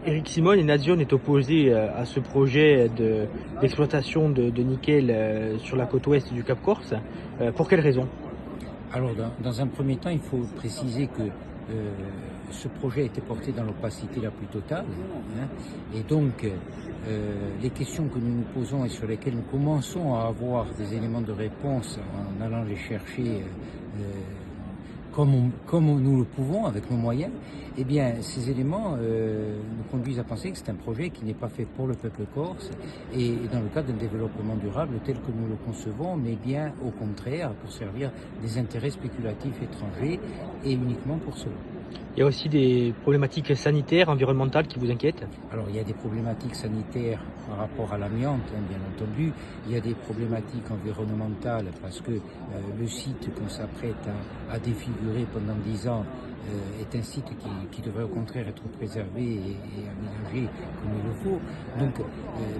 Éric Simon et Nazione est opposé à ce projet d'exploitation de nickel sur la côte ouest du Cap Corse. Pour quelles raisons? Alors, dans un premier temps, il faut préciser que ce projet a été porté dans l'opacité la plus totale, hein, et donc les questions que nous nous posons et sur lesquelles nous commençons à avoir des éléments de réponse en allant les chercher comme nous le pouvons avec nos moyens, eh bien ces éléments nous conduisent à penser que c'est un projet qui n'est pas fait pour le peuple corse et dans le cadre d'un développement durable tel que nous le concevons, mais bien au contraire pour servir des intérêts spéculatifs étrangers et uniquement pour cela. Il y a aussi des problématiques sanitaires, environnementales qui vous inquiètent? Alors il y a des problématiques sanitaires par rapport à l'amiante, hein, bien entendu. Il y a des problématiques environnementales parce que le site qu'on s'apprête à défigurer pendant 10 ans est un site qui devrait au contraire être préservé et aménagé comme il le faut. Donc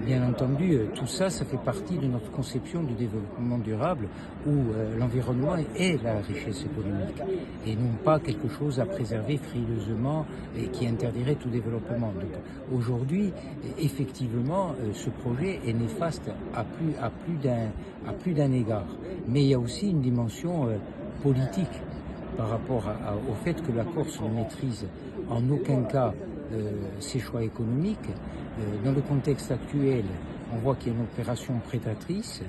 bien entendu, tout ça, ça fait partie de notre conception du développement durable où l'environnement est la richesse économique et non pas quelque chose à préserver frileusement et qui interdirait tout développement. Donc aujourd'hui, effectivement, ce projet est néfaste à plus d'un égard. Mais il y a aussi une dimension politique par rapport au fait que la Corse ne maîtrise en aucun cas ses choix économiques. Dans le contexte actuel, on voit qu'il y a une opération prédatrice,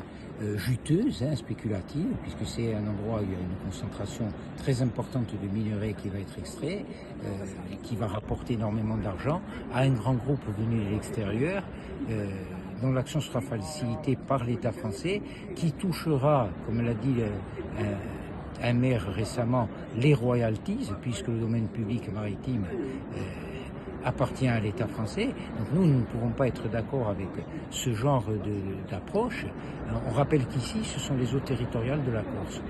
juteuse, hein, spéculative, puisque c'est un endroit où il y a une concentration très importante de minerais qui va être extrait, qui va rapporter énormément d'argent à un grand groupe venu de l'extérieur, dont l'action sera facilitée par l'État français, qui touchera, comme l'a dit un maire récemment, les royalties, puisque le domaine public maritime appartient à l'État français. Donc nous ne pouvons pas être d'accord avec ce genre d'approche. On rappelle qu'ici, ce sont les eaux territoriales de la Corse.